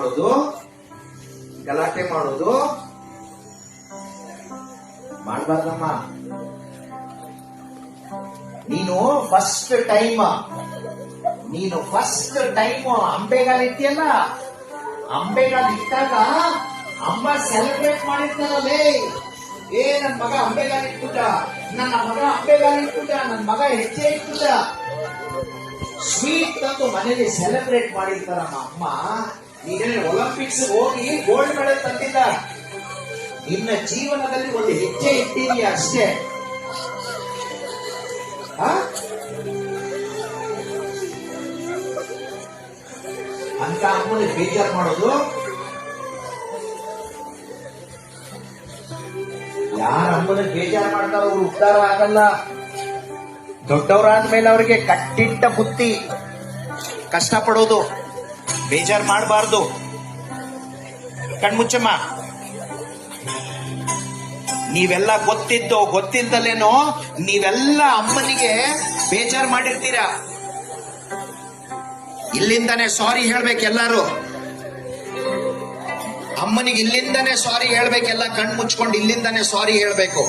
ಮಾಡೋದು, ಗಲಾಟೆ ಮಾಡೋದು ಮಾಡಬಾರ್ದಮ್ಮ. ನೀನು ಫಸ್ಟ್ ಟೈಮ್ ಅಂಬೆಗಾಲ್ ಇಟ್ಟಿಯಲ್ಲ, ಅಂಬೆಗಾಲ್ ಇಟ್ಟಾಗ ಅಮ್ಮ ಸೆಲೆಬ್ರೇಟ್ ಮಾಡಿರ್ತಾರಲ್ಲೇ, ನನ್ ಮಗ ಅಂಬೆಗಾಲ್ ಇಟ್ಬಿಟ್ಟ, ನನ್ನ ಮಗ ಹೆಜ್ಜೆ ಇಟ್ಬಿಟ್ಟ, ಸ್ವೀಟ್ ತಂದು ಮನೇಲಿ ಸೆಲೆಬ್ರೇಟ್ ಮಾಡಿರ್ತಾರಮ್ಮ ಅಮ್ಮ. ಈಗ ಒಲಿಂಪಿಕ್ಸ್ ಹೋಗಿ ಗೋಲ್ಡ್ ಮೆಡಲ್ ತಂದಿಲ್ಲ, ನಿನ್ನ ಜೀವನದಲ್ಲಿ ಒಂದು ಹೆಜ್ಜೆ ಇಟ್ಟಿದೀಯ ಅಷ್ಟೇ. ಅಂತ ಅಮ್ಮನಿಗೆ ಬೇಜಾರು ಮಾಡೋದು. ಯಾರ ಅಮ್ಮನಿಗೆ ಬೇಜಾರು ಮಾಡ್ತಾರೋ ಅವ್ರು ಉದ್ಧಾರ ಆಗಲ್ಲ. ದೊಡ್ಡವರಾದ್ಮೇಲೆ ಅವ್ರಿಗೆ ಕಟ್ಟಿಟ್ಟ ಬುತ್ತಿ, ಕಷ್ಟಪಡೋದು, ಬೇಜಾರು ಮಾಡಬಾರ್ದು. ಕಣ್ಮುಚ್ಚಮ್ಮ, ನೀವೆಲ್ಲ ಗೊತ್ತಿಲ್ದಲೇನೋ ನೀವೆಲ್ಲ ಅಮ್ಮನಿಗೆ ಬೇಜಾರು ಮಾಡಿರ್ತೀರಾ. ಇಲ್ಲಿಂದಾನೆ ಸಾರಿ ಹೇಳ್ಬೇಕು ಎಲ್ಲಾರು. ಅಮ್ಮನಿಗೆ ಇಲ್ಲಿಂದಾನೆ ಸಾರಿ ಹೇಳ್ಬೇಕೆಲ್ಲ, ಕಣ್ ಮುಚ್ಕೊಂಡು ಇಲ್ಲಿಂದಾನೆ ಸಾರಿ ಹೇಳ್ಬೇಕು.